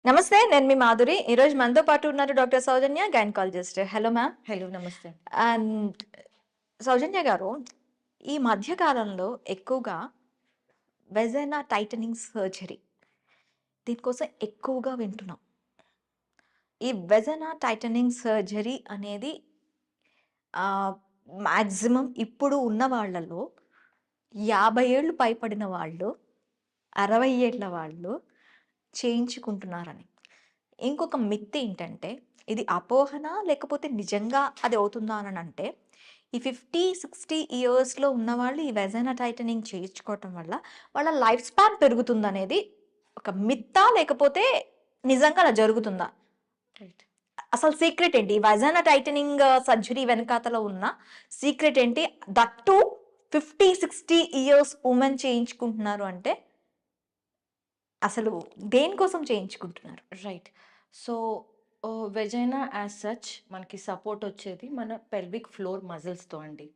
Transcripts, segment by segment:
నమస్తే. నేను మీ మాధురి. ఈరోజు మనతో పాటు ఉన్నారు డాక్టర్ సౌజన్య గైనకాలజిస్ట్. Hello ma'am. హలో. నమస్తే. అండ్ సౌజన్య గారు, ఈ మధ్య కాలంలో ఎక్కువగా వెజైనా టైటనింగ్ సర్జరీ దీనికోసం ఎక్కువగా వింటున్నాం. ఈ వెజైనా టైటనింగ్ సర్జరీ అనేది మాక్సిమం ఇప్పుడు ఉన్న వాళ్ళలో 50 ఏళ్ళు పైబడిన వాళ్ళు, 60 ఏళ్ల వాళ్ళు చేయించుకుంటున్నారని. ఇంకొక మిత్ ఏంటంటే, ఇది అపోహనా? లేకపోతే నిజంగా అది అవుతుందా అనంటే, ఈ 50, 60 ఇయర్స్‌లో ఉన్నవాళ్ళు ఈ వెజైనా టైటనింగ్ చేయించుకోవటం వల్ల వాళ్ళ లైఫ్ స్పాన్ పెరుగుతుందనేది ఒక మిత్తా? లేకపోతే నిజంగా అలా జరుగుతుందా? రైట్. అసలు సీక్రెట్ ఏంటి? ఈ వెజైనా టైటనింగ్ సర్జరీ వెనకాతల ఉన్న సీక్రెట్ ఏంటి? దట్ టూ 50, 60 ఇయర్స్ వుమెన్ చేయించుకుంటున్నారు అంటే, అసలు దేనికోసం చేయించుకుంటున్నారు? Right. So, vagina as such మనకి సపోర్ట్ వచ్చేది మన పెల్విక్ ఫ్లోర్ మజిల్స్‌తో అండి.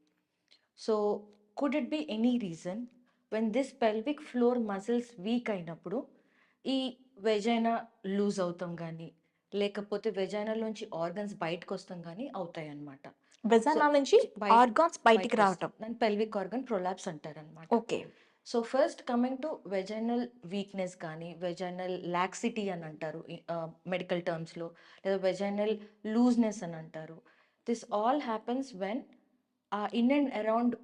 So, could it be any reason when this pelvic floor muscles weak అయినప్పుడు ఈ వెజైనా లూజ్ అవుతాం గానీ, లేకపోతే వెజైనాలోంచి ఆర్గన్స్ బయటకొస్తాం గానీ అవుతాయన్నమాట. సో, వెజైనా నుంచి బయట ఆర్గాన్స్ బయటికి రావటం. బయటకొస్తాయి. దాన్ని పెల్విక్ ఆర్గన్ ప్రొలాప్స్ అంటారనమాట. Okay. So, first coming to vaginal weakness కానీ, వెజైనల్ లాక్సిటీ అని అంటారు మెడికల్ టర్మ్స్‌లో. లేదా వెజైనల్ లూజ్‌నెస్ అని అంటారు. This all happens when in and around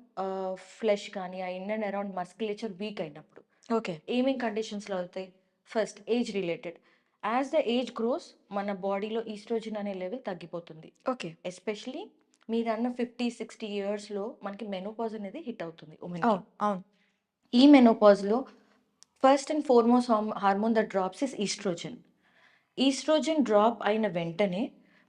flesh కానీ, in and around musculature weak అయినప్పుడు. ఓకే. ఏమేం కండిషన్స్‌లో అవుతాయి? First age related. As the age grows మన బాడీలో ఈస్ట్రోజన్ అనే లెవెల్ తగ్గిపోతుంది. ఓకే. ఎస్పెషల్లీ మీరన్న 50, 60 ఇయర్స్‌లో మనకి మెనోపాజ్ అనేది హిట్ అవుతుంది వుమెన్‌కి. అవును. అవును. ఈ మెనోపాజ్‌లో first and foremost hormone that drops is estrogen. Estrogen drop అయిన వెంటనే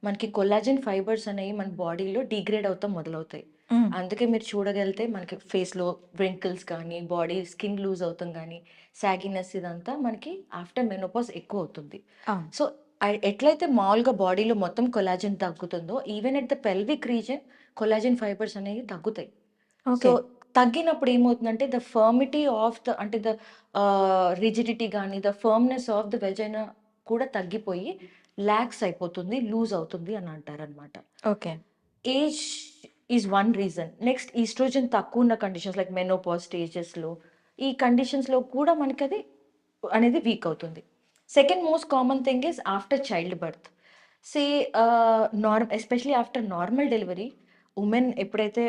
మనకి కొల్లాజెన్ ఫైబర్స్ అనేవి మన బాడీలో డిగ్రేడ్ అవుతాం మొదలవుతాయి. హ్మ్. అందుకే మీరు చూడగలిగితే మనకి ఫేస్‌లో వ్రింకిల్స్ కానీ, బాడీ స్కిన్ లూజ్ అవుతాం గానీ, సాగినెస్ ఇదంతా మనకి ఆఫ్టర్ మెనోపాజ్ ఎక్కువవుతుంది. అవును. సో, ఎట్లయితే మామూలుగా బాడీలో మొత్తం కొల్లాజెన్ తగ్గుతుందో, even at the pelvic region collagen fibres అనేవి తగ్గుతాయి. So, okay. తగ్గినప్పుడు ఏమవుతుందంటే ద ఫర్మిటీ ఆఫ్ ద అంటే ద రిజిడిటీ గాని, the firmness of the vagina కూడా తగ్గిపోయి లాక్స్ అయిపోతుంది, లూజ్ అవుతుంది అని అంటారనమాట. Okay. Age is one reason. Next estrogen తక్కువున్న కండిషన్స్ లైక్ మెనోపాజ్ స్టేజెస్‌లో ఈ కండిషన్స్‌లో కూడా మనకది అనేది వీక్ అవుతుంది. Second most common thing is after childbirth. Say especially after normal delivery women ఎప్పుడైతే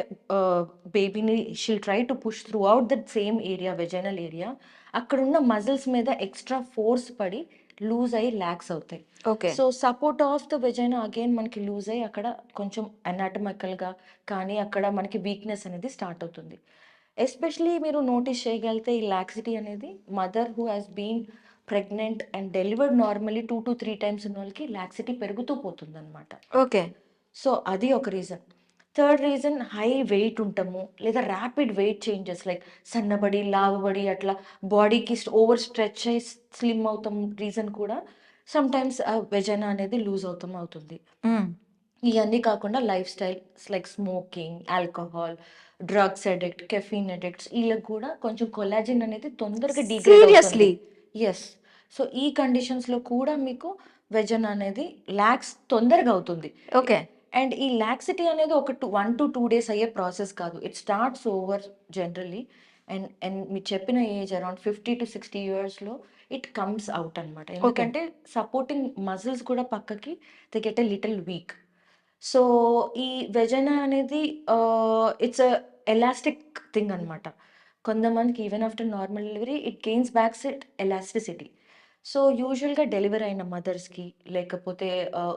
బేబీని she'll try to push through out that same area vaginal area అక్కడున్న మజిల్స్ మీద ఎక్స్‌ట్రా ఫోర్స్ పడి లూజ్ అయ్యి లాక్స్ అవుతాయి. Okay. So, support of the vagina again మనకి loose అయ్యి అక్కడ కొంచెం అనాటమికల్‌గా కానీ అక్కడ మనకి వీక్‌నెస్ అనేది స్టార్ట్ అవుతుంది. ఎస్పెషల్లీ మీరు నోటీస్ చేయగలిగితే ఈ లాక్సిటీ అనేది mother who has been pregnant and delivered normally 2-3 times ఉన్నోళ్ళకి లాక్సిటీ పెరుగుతూ పోతుందనమాట. ఓకే. సో, అది ఒక reason. Third reason high weight ఉంటాము. లేదా ర్యాపిడ్ వెయిట్ చేంజెస్ లైక్ సన్నబడి, లావబడి అట్లా బాడీకి ఓవర్ స్ట్రెచ్ అయ్యి స్లిమ్ అవుతాం రీజన్ కూడా సమ్‌టైమ్స్ వెజైనా అనేది లూజ్ అవుతాం అవుతుంది. హ్మ్. ఇయన్నీ కాకుండా lifestyle like smoking, alcohol, drugs addict, caffeine addicts ఈళ్ళకి కూడా కొంచెం కొల్లాజెన్ అనేది తొందరగా డిగ్రేడ్ అవుతుంది. సీరియస్‌లీ? యెస్. సో, ఈ కండిషన్స్‌లో కూడా మీకు వెజైనా అనేది లాక్స్ తొందరగా అవుతుంది. ఓకే. అండ్ ఈ లాక్సిటీ అనేది ఒక 1-2 డేస్ అయ్యే ప్రాసెస్ కాదు. It starts over generally and and మీరు చెప్పిన ఏజ్ అరౌండ్ 50-60 ఇయర్స్‌లో ఇట్ కమ్స్ ఔట్ అనమాట. ఓకే. ఎందుకంటే సపోర్టింగ్ మజిల్స్ కూడా పక్కకి they get a little weak. So, ఈ వెజైనా అనేది ఇట్స్ ఎలాస్టిక్ థింగ్ అనమాట. కొంతమందికి even after normal delivery it gains backs it elasticity. So, యూజువల్‌గా డెలివరీ అయిన మదర్స్‌కి లేకపోతే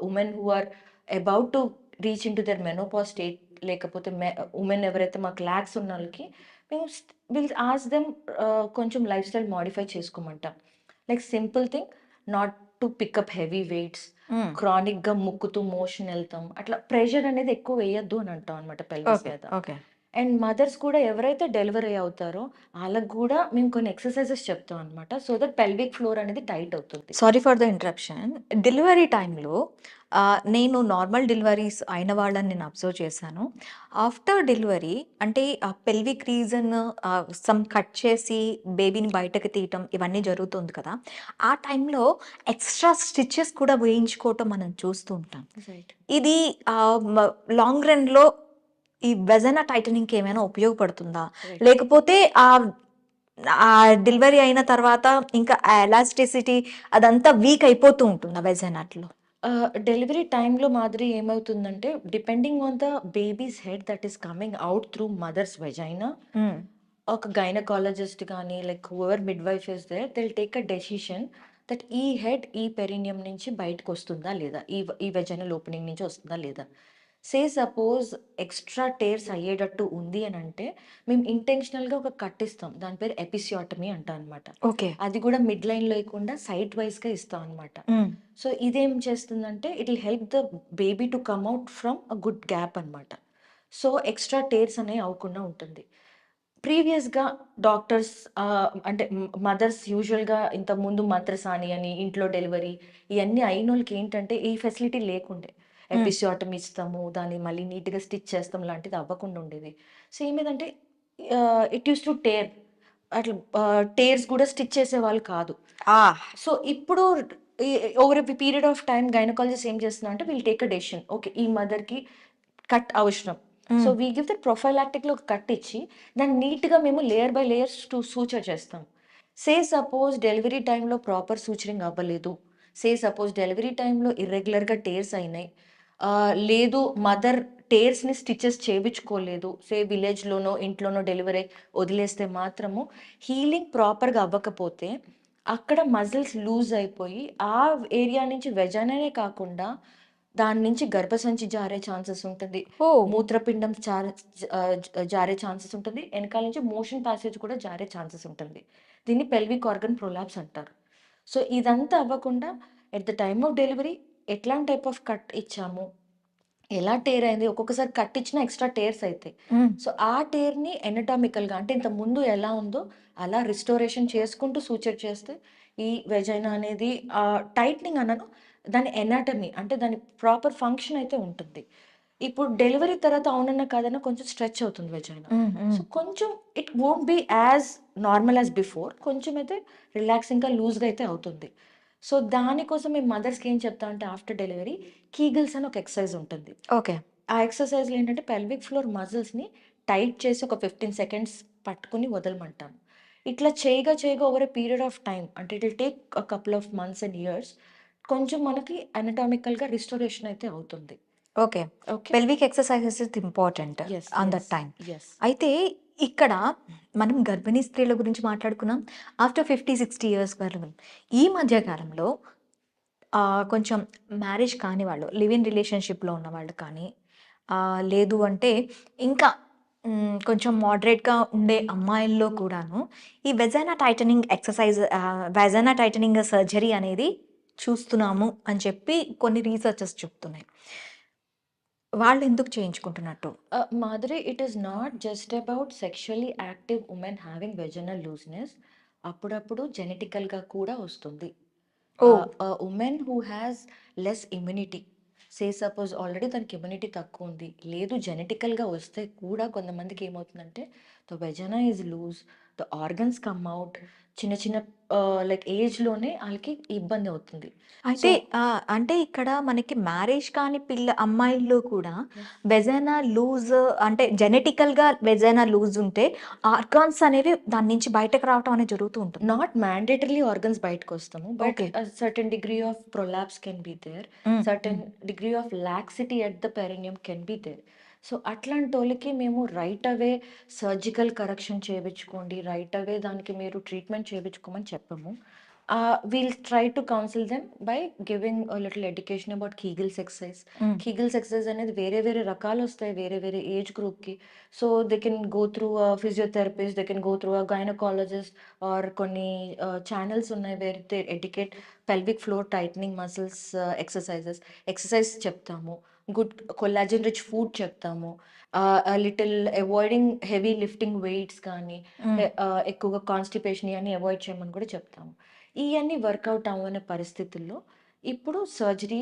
women who are about to reach into their menopause state లేకపోతే women ఎవరైతే మాకు లాక్స్ ఉన్నోళ్ళకి మేము విల్ ఆస్క్ దెమ్ కొంచెం లైఫ్ స్టైల్ మోడిఫై చేసుకోమంటాం. Like simple thing not to pick up heavy weights. Hmm. క్రానిక్‌గా ముక్కుతూ మోషన్ ఎళ్తాం. అట్లా ప్రెషర్ అనేది ఎక్కువ వేయొద్దు అని అంటాం అనమాట పెల్విస్ ఓకే. మీద. ఓకే. అండ్ మదర్స్ కూడా ఎవరైతే డెలివరీ అవుతారో వాళ్ళకి కూడా మేము కొన్ని ఎక్సర్సైజెస్ చెప్తాం అనమాట. సో దట్ పెల్విక్ ఫ్లోర్ అనేది టైట్ అవుతుంది. Sorry for the interruption. Delivery టైంలో నేను నార్మల్ డెలివరీస్ అయిన వాళ్ళని నేను అబ్జర్వ్ చేశాను. ఆఫ్టర్ డెలివరీ అంటే ఆ పెల్విక్ రీజన్ సమ్ కట్ చేసి బేబీని బయటకి తీయటం ఇవన్నీ జరుగుతుంది కదా! ఆ టైంలో ఎక్స్‌ట్రా స్టిచెస్ కూడా వేయించుకోవటం మనం చూస్తూ ఉంటాం. రైట్. ఇది లాంగ్ రన్‌లో ఈ వెజైనా టైటనింగ్‌కి ఏమైనా ఉపయోగపడుతుందా? రైట్. లేకపోతే ఆ డెలివరీ అయిన తర్వాత ఇంకా ఆ ఎలాస్టిసిటీ అదంతా వీక్ అయిపోతూ ఉంటుందా వెజైనాలో? డెలివరీ టైంలో మాదిరి ఏమవుతుందంటే depending on the baby's head that is coming out through mother's vagina, hmm. ఒక గైనకాలజిస్ట్ గానీ like whoever midwife is there they will take a decision that ఈ హెడ్ ఈ పెరినియం నుంచి బయటకొస్తుందా లేదా? ఈ వెజైనల్ ఓపెనింగ్ నుంచి వస్తుందా లేదా? సపోజ్ ఎక్స్‌ట్రా టేర్స్ అయ్యేటట్టు ఉంది అనంటే మేము ఇంటెన్షనల్‌గా ఒక కట్ ఇస్తాం. దాని పేరు ఎపిసియోటమీ అంటాం అనమాట. ఓకే. అది కూడా మిడ్ లైన్ లేకుండా సైడ్ వైస్‌గా ఇస్తాం అనమాట. హ్మ్. సో ఇదేం చేస్తుందంటే it will help the baby to come out from a good gap అనమాట. సో ఎక్స్‌ట్రా టేర్స్ అనేవి అవ్వకుండా ఉంటుంది. ప్రీవియస్‌గా డాక్టర్స్ అంటే మదర్స్ యూజువల్‌గా ఇంతకుముందు మంత్రసాని అని, ఇంట్లో డెలివరీ ఇయన్నీ అయినోళ్ళకి ఏంటంటే ఈ ఫెసిలిటీ లేకుండే. హ్మ్. ఎపిసియోటమీ ఇస్తాము. దాన్ని మళ్ళీ నీట్‌గా స్టిచ్ చేస్తాం లాంటిది అవ్వకుండా ఉండేది. సో ఏమైందంటే ఇట్ యూజ్డ్ టు టేర్. అట్లా టేర్స్ కూడా స్టిచ్ చేసేవాళ్ళు కాదు. ఆ! సో ఇప్పుడు ఈ over a period of time gynaecologist ఏం చేస్తున్నారంటే will take a decision. Okay. ఈ మదర్‌కి కట్ అవసరం. సో హ్మ్. వి గివ్ దట్ ప్రొఫైలాక్టిక్‌లో ఒక కట్ ఇచ్చి దాన్ని నీట్‌గా మేము లేయర్ బై లేయర్స్ సూచర్ చేస్తాం. సపోజ్ డెలివరీ టైమ్‌లో ప్రాపర్ సూచరింగ్ అవ్వలేదు. సపోజ్ డెలివరీ టైమ్‌లో ఇర్రెగ్యులర్‌గా టేర్స్ అయినాయి. లేదు మదర్ టేర్స్‌ని స్టిచెస్ చేపించుకోలేదు. విలేజ్‌లోనో, ఇంట్లోనో డెలివరీ అయ్యి వదిలేస్తే మాత్రము హీలింగ్ ప్రాపర్‌గా అవ్వకపోతే అక్కడ మజిల్స్ లూజ్ అయిపోయి ఆ ఏరియా నుంచి వెజైనానే కాకుండా దాని నుంచి గర్భసంచి జారే ఛాన్సెస్ ఉంటది. ఓహ్! మూత్రపిండం జారే ఛాన్సెస్ ఉంటుంది. ఎనకాల నుంచి మోషన్ ప్యాసేజ్ కూడా జారే ఛాన్సెస్ ఉంటుంది. దీన్ని పెల్విక్ ఆర్గన్ ప్రొలాప్స్ అంటారు. సో ఇదంతా అవ్వకుండా at the time of delivery ఎట్లాంటి టైప్ ఆఫ్ కట్ ఇచ్చాము, ఎలా టేర్ అయింది, ఒక్కొక్కసారి కట్ ఇచ్చినా ఎక్స్‌ట్రా టేర్స్ అయితాయి. హ్మ్. సో ఆ టేర్‌ని ఎనటామికల్‌గా అంటే ఇంతకుముందు ఎలా ఉందో అలా రిస్టోరేషన్ చేసుకుంటూ సూచర్ చేస్తే ఈ వెజైనా అనేది టైట్నింగ్ అనను. దాని ఎనాటమీ అంటే దాని ప్రాపర్ ఫంక్షన్ అయితే ఉంటుంది. ఇప్పుడు డెలివరీ తర్వాత అవునన్నా కాదన్నా కొంచెం స్ట్రెచ్ అవుతుంది వెజైనా. హ్మ్. సో హ్మ్. కొంచెం it won't be as normal as before. కొంచెం అయితే రిలాక్సింగ్‌గా లూజ్‌గా అయితే అవుతుంది. సో దానికోసం మేము మదర్స్‌కి ఏం చెప్తామంటే ఆఫ్టర్ డెలివరీ కీగిల్స్ అని ఒక ఎక్సర్సైజ్ ఉంటుంది. ఓకే. ఆ ఎక్సర్సైజ్‌లో ఏంటంటే పెల్విక్ ఫ్లోర్ మజిల్స్‌ని టైట్ చేసి ఒక 15 సెకండ్స్ పట్టుకొని వదలమంటాం. ఇట్లా చేయగా చేయగా over a period of time అంటే it will take a couple of months and years కొంచెం మనకి అనటామికల్‌గా రిస్టోరేషన్ అయితే అవుతుంది. Okay. Okay. Pelvic exercises is important yes. On yes. That time. Yes. అయితే ఇక్కడ మనం గర్భిణీ స్త్రీల గురించి మాట్లాడుకున్నాం. ఆఫ్టర్ 50, 60 ఇయర్స్ వరకు. ఈ మధ్య కాలంలో కొంచెం మ్యారేజ్ కాని వాళ్ళు, లివ్ ఇన్ రిలేషన్‌షిప్‌లో ఉన్నవాళ్ళు కానీ, లేదు అంటే ఇంకా కొంచెం మోడరేట్‌గా ఉండే అమ్మాయిల్లో కూడాను ఈ vagina tightening exercise vagina tightening surgery అనేది చూస్తున్నాము అని చెప్పి కొన్ని రీసెర్చెస్ చెప్తున్నాయి. వాళ్ళు ఎందుకు చేయించుకుంటున్నట్టు? Madhuri, it is not just about sexually active women having vaginal looseness. అప్పుడప్పుడు జెనెటికల్‌గా కూడా వస్తుంది. Oh! Women who has less immunity. Suppose already తనకి ఇమ్యూనిటీ తక్కువ ఉంది. లేదు జెనెటికల్‌గా వస్తే కూడా కొంతమందికి ఏమవుతుందంటే the vagina is loose, the organs come out. చిన్న చిన్న లైక్ ఏజ్‌లోనే ఆళ్ళకి ఇబ్బంది అవుతుంది. సో అయితే అంటే ఇక్కడ మనకి మ్యారేజ్ కాని అమ్మాయిల్లో కూడా వెజైనా లూజ్ అంటే జెనెటికల్‌గా వెజైనా లూజ్ ఉంటే ఆర్గాన్స్ అనేవి దాని నుంచి బయటకు రావటం అనేది జరుగుతూ ఉంటుందా? నాట్ మ్యాండేటరీలీ ఆర్గన్స్ బయటకొస్తాము. But okay. Certain degree of prolapse can be there. Hmm. Certain hmm. Degree of laxity at the perineum can be there. So అట్లాంటోళ్ళకి మేము రైట్ అవే సర్జికల్ కరెక్షన్ చేపించుకోండి. రైట్ అవే దానికి మీరు treatment చేపించుకోమని చెప్పము. We'll try to counsel them by giving little education about Kegels exercise. హ్మ్. Kegels exercise అనేది వేరే వేరే రకాలొస్తాయి వేరే వేరే ఏజ్ గ్రూప్‌కి. So they can go through physiotherapist, they can go through gynaecologist or కొన్ని ఛానెల్స్ ఉన్నాయి where they educate pelvic floor tightening muscles exercises చెప్తాము. గుడ్ కొల్లాజన్ రిచ్ ఫుడ్ చెప్తాము. Little avoiding heavy lifting weights కానీ, hmm. ఎక్కువగా constipation ఇయన్నీ avoid చేయమని కూడా చెప్తాము. ఇయన్నీ వర్కౌట్ అవ్వని పరిస్థితుల్లో ఇప్పుడు సర్జరీ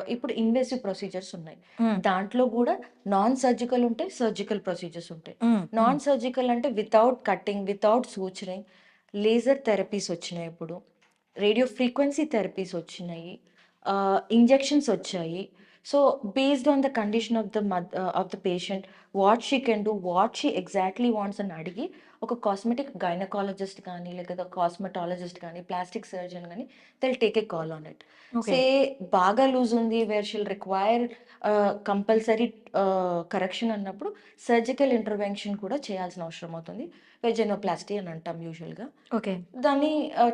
ఇప్పుడు ఇన్వేసివ్ ప్రొసీజర్స్ ఉన్నాయి. హ్మ్. దాంట్లో గూడా నాన్ సర్జికల్ ఉంటాయి, సర్జికల్ ప్రొసీజర్స్ ఉంటాయి. హ్మ్. హ్మ్. నాన్ సర్జికల్ అంటే without cutting, without suturing, laser therapies వచ్చినాయి ఇప్పుడు. రేడియో ఫ్రీక్వెన్సీ థెరపీస్ వచ్చినాయి. ఇంజెక్షన్స్ వచ్చాయి. So, based on the condition of the patient, what she can do, what she exactly wants అని అడిగి, ఒక cosmetic gynaecologist కానీ, లేకపోతే కాస్మెటాలజిస్ట్ కానీ, ప్లాస్టిక్ సర్జన్ గానీ, they will take a call on it. Okay. Say బాగా loose ఉంది, wear she'll require compulsory correction అన్నప్పుడు సర్జికల్ ఇంటర్వెన్షన్ కూడా చేయాల్సిన అవసరం అవుతుంది. వెజైనోప్లాస్టీ అని అంటాం యూజువల్‌గా. ఓకే. దాన్ని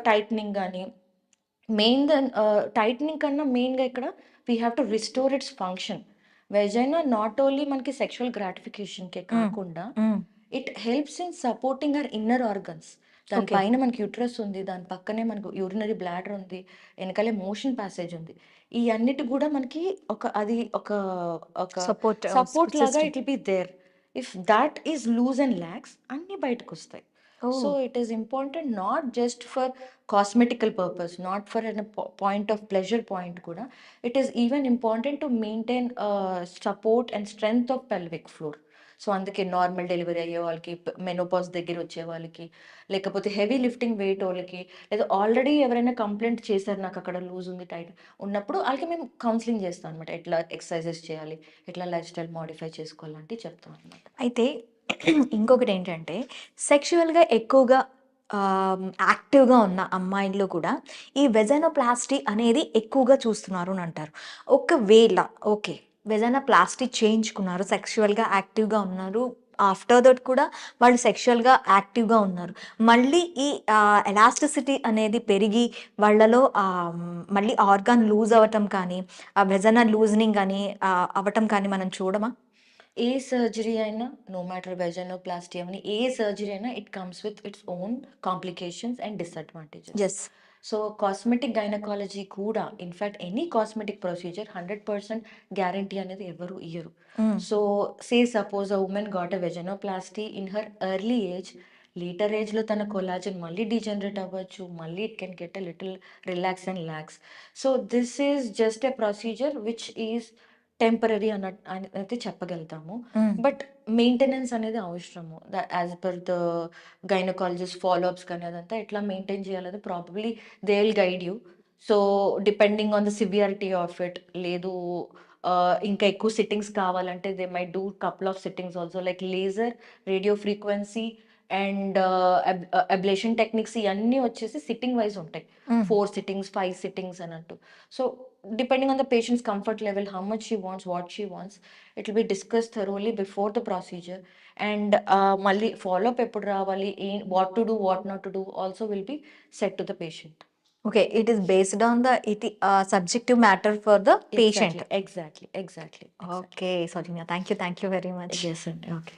టైట్నింగ్ గానీ, టైట్నింగ్ కన్నా మెయిన్‌గా ఇక్కడ we have to restore it's function. Vagina not only మనకి సెక్షువల్ గ్రాటిఫికేషన్‌కే హ్మ్. కాకుండా, హ్మ్. It helps in supporting hour inner organs. దాని ఓకే. పైన మనకి యూట్రస్ ఉంది. దాని పక్కనే మనకు యూరినరీ బ్లాడర్ ఉంది. ఎనకాలే మోషన్ ప్యాసేజ్ ఉంది. ఈ అన్నిటి గూడా మనకి ఒక సపోర్ట్ సపోర్ట్ లాగా system. It will be there. If that is loose and lax అన్నీ బయటకొస్తాయి. So, oh! It is important not just for cosmetical purpose, not for point of pleasure point కూడా. It is even important to maintain support and strength of pelvic floor. So, అందుకే normal delivery అయ్యే వాళ్ళకి, menopause దగ్గర వచ్చే వాళ్ళకి, లేకపోతే heavy lifting weight ఓళ్ళకి, లేదా ఆల్రెడీ ఎవరైనా కంప్లెయింట్ చేశారు నాకు అక్కడ లూజ్ ఉంది, టైట్ ఉన్నప్పుడు ఆళ్ళకి మేము కౌన్సెలింగ్ చేస్తాం అనమాట. ఎట్లా ఎక్సర్సైజెస్ చేయాలి, ఎట్లా లైఫ్ స్టైల్ మోడిఫై చేసుకోవాలంటివి చెప్తాం అనమాట. అయితే ఇంకొకటేంటంటే సెక్షువల్‌గా ఎక్కువగా యాక్టివ్‌గా ఉన్న అమ్మాయిల్లో కూడా ఈ వెజైనోప్లాస్టీ అనేది ఎక్కువగా చూస్తున్నారు అని అంటారు. ఒకవేళ ఓకే. వెజైనోప్లాస్టీ చేయించుకున్నారు. సెక్షువల్‌గా యాక్టివ్‌గా ఉన్నారు. ఆఫ్టర్ దట్ కూడా వాళ్ళు సెక్షువల్‌గా యాక్టివ్‌గా ఉన్నారు. మళ్ళీ ఈ ఎలాస్టిసిటీ అనేది పెరిగి వాళ్ళలో మళ్ళీ ఆర్గాన్ లూజ్ అవ్వటం కానీ, ఆ వెజైనల్ లూజనింగ్ అని అవ్వటం కానీ మనం చూడమా? ఏ సర్జరీ అయినా, నో మ్యాటర్ వెజైనోప్లాస్టీ అవని, ఏ సర్జరీ అయినా it comes with its own complications and disadvantages. Yes. So, cosmetic gynaecology కూడా in fact any cosmetic procedure 100% guarantee అనేది ఎవరు ఇయ్యరు. Hmm. So, suppose a women got a vaginoplasty in her early age, later ఏజ్‌లో తన collagen మళ్ళీ degenerate అవ్వచ్చు. మళ్ళీ it can get a little relax and lax. So, this is just a procedure which is temporary అని అయితే చెప్పగలుగుతాము. హ్మ్. But maintenance అనేది అవసరము. As per the gynaecologist follow ups కానీ అదంతా ఎట్లా మెయింటైన్ చేయాలనేది probably they will guide you. So, depending on the severity of it, లేదు ఇంకా ఎక్కువ సిట్టింగ్స్ కావాలంటే they might do couple of sittings also like laser, radio frequency and ablation techniques ఇయన్నీ వచ్చేసి సిట్టింగ్ వైస్ ఉంటాయి. హ్మ్. 4 సిట్టింగ్స్, 5 సిట్టింగ్స్ అన్నట్టు. So, depending on the patient's comfort level, how much she wants, what she wants, it will be discussed thoroughly before the procedure. And మళ్ళీ follow up ఎప్పుడు రావాలి, what to do, what not to do also will be set to the patient. Okay. It is based on the subjective matter for the patient. Exactly. Okay. Soujanya, thank you very much. Yes అండి. Okay.